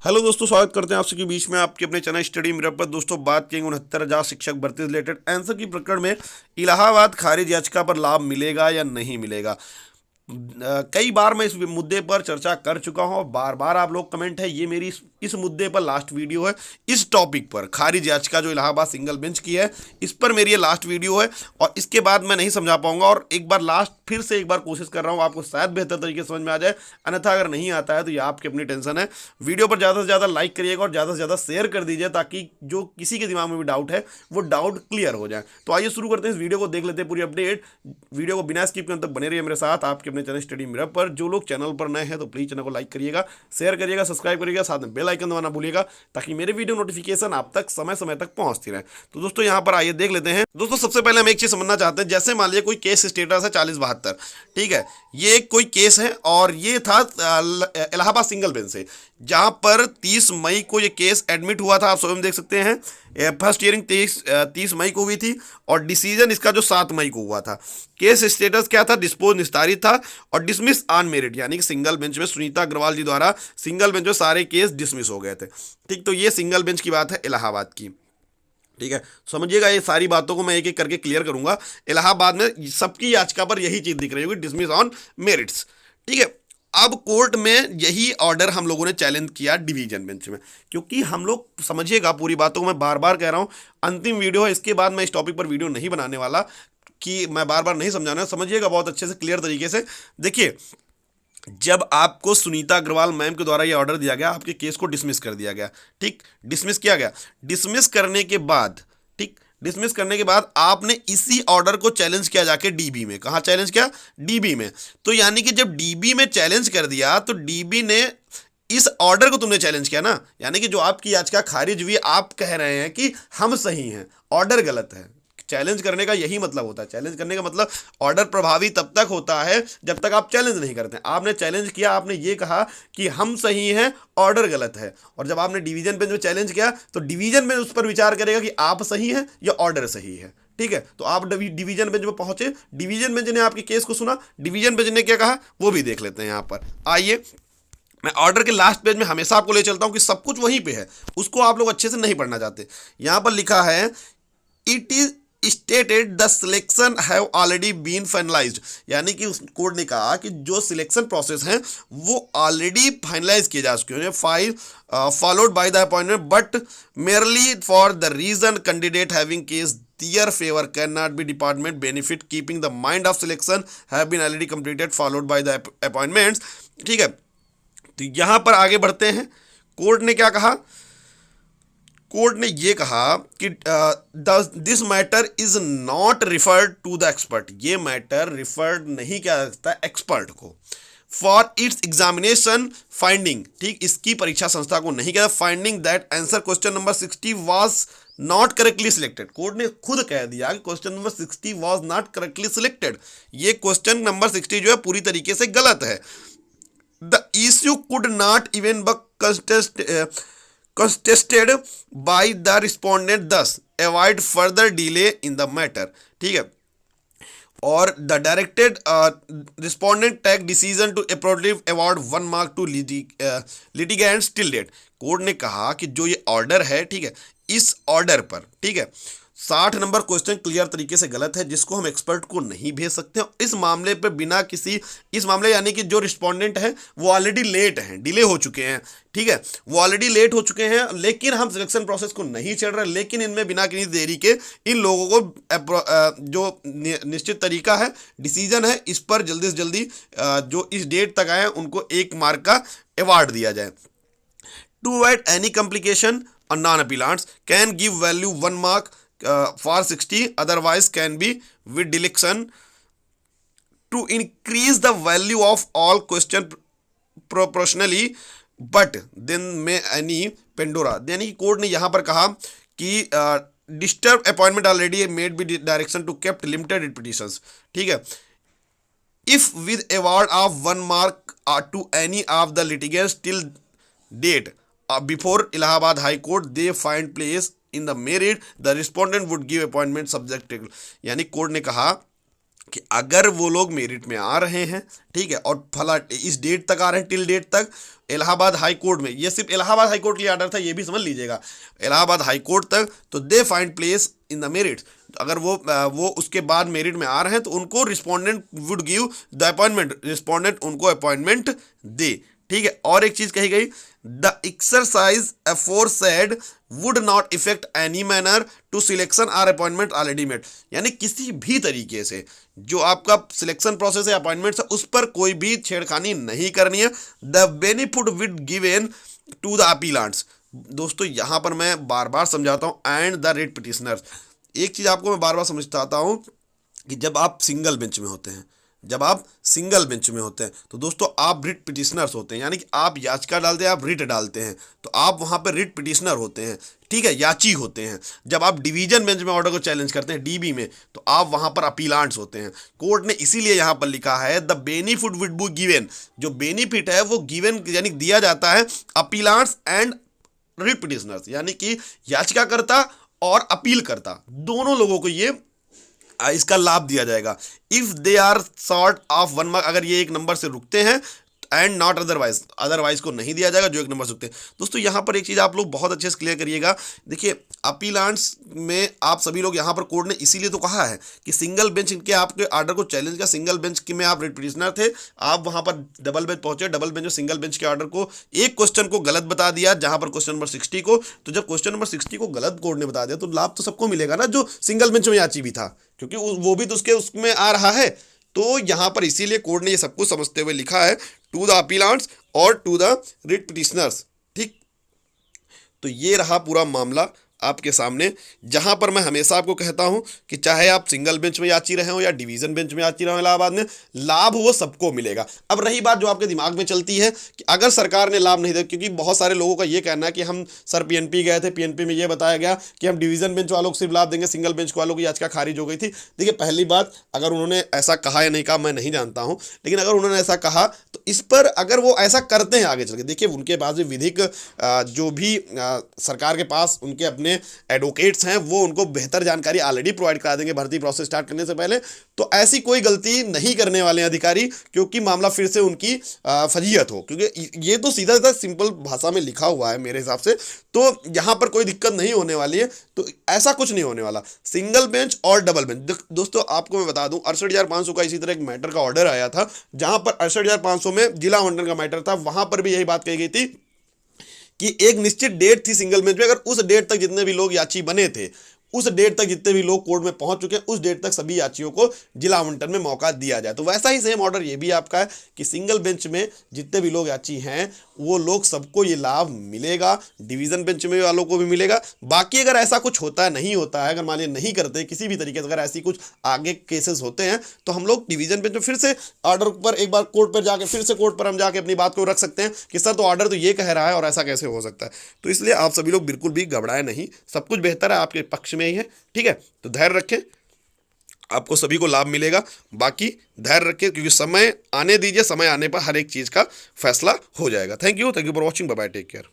Hello दोस्तों, स्वागत करते हैं आप सबके बीच में आपके अपने चैनल स्टडी मिरर पर। दोस्तों, बात करेंगे 69,000 शिक्षक भर्ती से रिलेटेड आंसर की प्रकरण में इलाहाबाद खारिज याचिका पर लाभ मिलेगा या नहीं मिलेगा। कई बार मैं इस मुद्दे पर चर्चा कर चुका हूं और बार बार आप लोग कमेंट है, ये मेरी इस मुद्दे पर लास्ट वीडियो है। इस टॉपिक पर खारिज याचिका जो इलाहाबाद सिंगल बेंच की है, इस पर मेरी ये लास्ट वीडियो है और इसके बाद मैं नहीं समझा पाऊंगा। और एक बार लास्ट फिर से एक बार कोशिश कर रहा हूं, आपको शायद बेहतर तरीके से समझ में आ जाए। अन्यथा अगर नहीं आता है तो ये आपकी अपनी टेंशन है। वीडियो पर ज़्यादा से ज़्यादा लाइक करिएगा और ज़्यादा से ज़्यादा शेयर कर दीजिए ताकि जो किसी के दिमाग में भी डाउट है वो डाउट क्लियर हो जाए। तो आइए शुरू करते हैं, इस वीडियो को देख लेते हैं पूरी अपडेट। वीडियो को बिना स्किप करने तक बने रहिए मेरे साथ आपके अपने चैनल स्टडी मिरर पर। जो लोग चैनल पर नए हैं तो प्लीज़ चैनल को लाइक करिएगा, शेयर करिएगा, सब्सक्राइब करिएगा, साथ में बेल आइकन दबाना भूलिएगा ताकि मेरे वीडियो नोटिफिकेशन आप तक समय समय तक पहुंचती रहे। तो दोस्तों यहाँ पर आइए देख लेते हैं। दोस्तों सबसे पहले हम एक चीज़ समझना चाहते हैं। जैसे मान लीजिए कोई केस स्टेटस है 4072, ठीक है, ये कोई केस है और ये था इलाहाबाद सिंगल बेंच से, जहां पर 30 मई को ये केस एडमिट हुआ था। आप स्वयं देख सकते हैं, फर्स्ट हियरिंग 30 मई को हुई थी और डिसीजन इसका जो 7 मई को हुआ था। केस स्टेटस क्या था? डिस्पोज निस्तारित था और डिसमिस ऑन मेरिट, यानी कि सिंगल बेंच में सुनीता अग्रवाल जी द्वारा सिंगल बेंच में सारे केस डिसमिस हो गए थे। ठीक, तो ये सिंगल बेंच की बात है इलाहाबाद की। ठीक है, समझिएगा, ये सारी बातों को मैं एक एक करके क्लियर करूंगा। इलाहाबाद में सबकी याचिका पर यही चीज दिख रही होगी, डिसमिस ऑन मेरिट्स। ठीक है, अब कोर्ट में यही ऑर्डर हम लोगों ने चैलेंज किया डिवीजन बेंच में, क्योंकि हम लोग समझिएगा, पूरी बातों को मैं बार बार कह रहा हूं, अंतिम वीडियो है, इसके बाद मैं इस टॉपिक पर वीडियो नहीं बनाने वाला कि मैं बार बार नहीं समझाना। समझिएगा बहुत अच्छे से, क्लियर तरीके से। देखिए, जब आपको सुनीता अग्रवाल मैम के द्वारा ये ऑर्डर दिया गया, आपके केस को डिसमिस कर दिया गया। ठीक, डिसमिस किया गया। डिसमिस करने के बाद, ठीक, डिसमिस करने के बाद आपने इसी ऑर्डर को चैलेंज किया जाके डीबी में। कहाँ चैलेंज किया? डीबी में। तो यानी कि जब डीबी में चैलेंज कर दिया तो डीबी ने इस ऑर्डर को तुमने चैलेंज किया ना, यानी कि जो आपकी याचिका खारिज हुई, आप कह रहे हैं कि हम सही हैं, ऑर्डर गलत है। चैलेंज करने का यही मतलब होता है। चैलेंज करने का मतलब ऑर्डर प्रभावी तब तक होता है जब तक आप चैलेंज नहीं करते। आपने चैलेंज किया, आपने ये कहा कि हम सही हैं, ऑर्डर गलत है। और जब आपने डिवीजन बेंच में चैलेंज किया तो डिवीजन बेंच उस पर विचार करेगा कि आप सही हैं या ऑर्डर सही है। ठीक है, तो आप डिवीजन बेंच में पहुंचे, डिवीजन बेंच ने आपके केस को सुना, डिवीजन बेंच ने क्या कहा वो भी देख लेते हैं। यहां पर आइए, मैं ऑर्डर के लास्ट पेज में हमेशा आपको ले चलता हूं कि सब कुछ वहीं पे है, उसको आप लोग अच्छे से नहीं पढ़ना चाहते। यहां पर लिखा है, it is stated the selection have already been finalised, यानी कि उस कोर्ट ने कहा कि जो सिलेक्शन प्रोसेस है वो ऑलरेडी फाइनलाइज किए जा चुके हैं, file followed by the appointment, but merely for the reason candidate having case their favour can not be department benefit keeping the mind of selection have been already completed followed by the appointments. ठीक है, तो यहां पर आगे बढ़ते हैं। Court ने क्या कहा? कोर्ट ने यह कहा कि this matter is not referred to the expert, ये मैटर रिफर्ड नहीं किया जा सकता एक्सपर्ट को, फॉर इट्स एग्जामिनेशन फाइंडिंग। ठीक, इसकी परीक्षा संस्था को नहीं किया। Finding that answer question number 60 was not correctly selected, court ने खुद कह दिया कि question number 60 was not correctly selected, ये क्वेश्चन नंबर 60 जो है पूरी तरीके से गलत है। The issue could not even be contested by the respondent, thus avoid further delay in the matter। ठीक है, और the directed respondent take decision to appropriate award 1 mark to litigants till date. Court ने कहा कि जो ये order है, ठीक है, इस ऑर्डर पर, ठीक है, 60 नंबर क्वेश्चन क्लियर तरीके से गलत है, जिसको हम एक्सपर्ट को नहीं भेज सकते हैं। इस मामले पे बिना किसी, इस मामले यानी कि जो रिस्पोंडेंट है वो ऑलरेडी लेट हैं, डिले हो चुके हैं। ठीक है, वो ऑलरेडी लेट हो चुके हैं, लेकिन हम सिलेक्शन प्रोसेस को नहीं चढ़ रहे, लेकिन इनमें बिना किसी देरी के इन लोगों को जो निश्चित तरीका है, डिसीजन है, इस पर जल्दी से जल्दी जो इस डेट तक आए उनको 1 मार्क का अवार्ड दिया जाए। To avoid any complication, non appellants can give value 1 mark for 60, otherwise can be with deletion to increase the value of all question proportionally, but then may any Pandora। यानी कि court ने यहां पर कहा कि disturb appointment already made be direction to kept limited repetitions. ठीक है, if with award of 1 mark to any of the litigants till date before Allahabad High Court they find place in the merit, the respondent would give appointment subject। यानी court ने कहा कि अगर वो लोग merit में आ रहे हैं, ठीक है, और फला इस डेट तक आ रहे हैं, टिल डेट तक इलाहाबाद हाई कोर्ट में, ये सिर्फ इलाहाबाद हाई कोर्ट के लिए आर्डर था, ये भी समझ लीजिएगा, इलाहाबाद हाई कोर्ट तक, तो they find place in the merit. अगर वो उसके बाद मेरिट में आ रहे हैं तो उनको respondent would give the appointment, respondent उनको अपॉइंटमेंट दे, ठीक है। और एक चीज कही गई, the exercise aforesaid would not effect any manner to selection or appointment already made, यानी किसी भी तरीके से जो आपका सिलेक्शन प्रोसेस है, अपॉइंटमेंट्स है, उस पर कोई भी छेड़खानी नहीं करनी है। The benefit would given to the appellants, दोस्तों यहां पर मैं बार बार समझाता हूं, एंड द रिट पिटिशनर्स। एक चीज आपको मैं बार बार समझाता हूं कि जब आप सिंगल बेंच में होते हैं, जब आप सिंगल बेंच में होते हैं तो दोस्तों आप रिट पिटिशनर्स होते हैं, यानी कि आप याचिका डालते हैं, आप रिट डालते हैं, तो आप वहां पर रिट पिटिशनर होते हैं, ठीक है, याची होते हैं। जब आप डिवीजन बेंच में ऑर्डर को चैलेंज करते हैं, डीबी में, तो आप वहां पर अपीलांट्स होते हैं। कोर्ट ने इसीलिए यहां पर लिखा है the benefit will be given, जो बेनिफिट है वो गिवन यानी दिया जाता है अपीलांट्स एंड रिट पिटिशनर्स, यानी कि याचिकाकर्ता और अपील करता दोनों लोगों को ये इसका लाभ दिया जाएगा। If they are short of 1 mark, अगर ये 1 नंबर से रुकते हैं, एंड नॉट अदरवाइज, अदरवाइज को नहीं दिया जाएगा जो 1 नंबर से रुकते हैं। दोस्तों यहाँ पर एक चीज़ आप लोग बहुत अच्छे से क्लियर करिएगा, देखिए अपीलांट्स में आप सभी लोग यहाँ पर कोर्ट ने इसीलिए तो कहा है कि सिंगल बेंच इनके आपके आर्डर को चैलेंज किया, सिंगल बेंच में आप रिट पिटिशनर थे, आप वहाँ पर डबल बेंच पहुंचे, डबल बेंच और सिंगल बेंच के आर्डर को एक क्वेश्चन को गलत बता दिया, जहाँ पर क्वेश्चन नंबर 60 को, तो जब क्वेश्चन नंबर 60 को गलत कोर्ट ने बता दिया तो लाभ तो सबको मिलेगा ना, जो सिंगल बेंच में याची भी था, क्योंकि वो भी तो उसमें आ रहा है। तो यहां पर इसीलिए कोर्ट ने ये सब कुछ समझते हुए लिखा है टू द अपीलांट्स और टू द रिट पिटिशनर्स, ठीक। तो ये रहा पूरा मामला आपके सामने, जहां पर मैं हमेशा आपको कहता हूं कि चाहे आप सिंगल बेंच में याची रहे हो या डिवीजन बेंच में याची रहे हो इलाहाबाद में, लाभ वो सबको मिलेगा। अब रही बात जो आपके दिमाग में चलती है कि अगर सरकार ने लाभ नहीं दिया, क्योंकि बहुत सारे लोगों का ये कहना है कि हम सर पीएनपी गए थे, पीएनपी में ये बताया गया कि हम डिवीजन बेंच वालों को सिर्फ लाभ देंगे, सिंगल बेंच वालों की याचिका खारिज हो गई थी। देखिए पहली बात, अगर उन्होंने ऐसा कहा या नहीं कहा मैं नहीं जानता हूं, लेकिन अगर उन्होंने ऐसा कहा तो इस पर अगर वो ऐसा करते हैं आगे चल के, देखिए उनके पास भी विधिक जो भी सरकार के पास उनके अपने एडवोकेट हैं, वो उनको बेहतर जानकारी ऑलरेडी प्रोवाइड करा देंगे भर्ती प्रोसेस स्टार्ट करने से पहले। तो ऐसी कोई गलती नहीं करने वाले हैं अधिकारी, क्योंकि मामला फिर से उनकी फजीहत हो, क्योंकि ये तो सीधा सीधा सिंपल भाषा में लिखा हुआ है मेरे हिसाब से, तो यहां पर कोई दिक्कत नहीं होने वाली है। तो ऐसा कुछ नहीं होने वाला, सिंगल बेंच और डबल बेंच। दोस्तों आपको मैं बता दूं 68,500 का इसी तरह एक मैटर का ऑर्डर आया था, जहां पर 68,500 में जिला आवंटन का मैटर था, वहां पर भी यही बात कही गई थी कि एक निश्चित डेट थी सिंगल बेंच में, अगर उस डेट तक जितने भी लोग याची बने थे, उस डेट तक जितने भी लोग कोर्ट में पहुंच चुके हैं, उस डेट तक सभी याचियों को जिला आवंटन में मौका दिया जाए। तो वैसा ही सेम ऑर्डर ये भी आपका है कि सिंगल बेंच में जितने भी लोग याची हैं वो लोग सबको ये लाभ मिलेगा, डिवीजन बेंच में वालों को भी मिलेगा। बाकी अगर ऐसा कुछ होता है, नहीं होता है, अगर मान लीजिए नहीं करते किसी भी तरीके से, अगर ऐसी कुछ आगे केसेस होते हैं तो हम लोग डिवीजन बेंच में फिर से ऑर्डर पर एक बार कोर्ट पर जाके फिर से कोर्ट पर हम जाके अपनी बात को रख सकते हैं कि सर तो ऑर्डर तो ये कह रहा है और ऐसा कैसे हो सकता है। तो इसलिए आप सभी लोग बिल्कुल भी घबराए नहीं, सब कुछ बेहतर है, आपके पक्ष में ही है, ठीक है। तो धैर्य रखें, आपको सभी को लाभ मिलेगा। बाकी धैर्य रखें, क्योंकि समय आने दीजिए, समय आने पर हर एक चीज़ का फैसला हो जाएगा। Thank you for watching, bye bye, take care.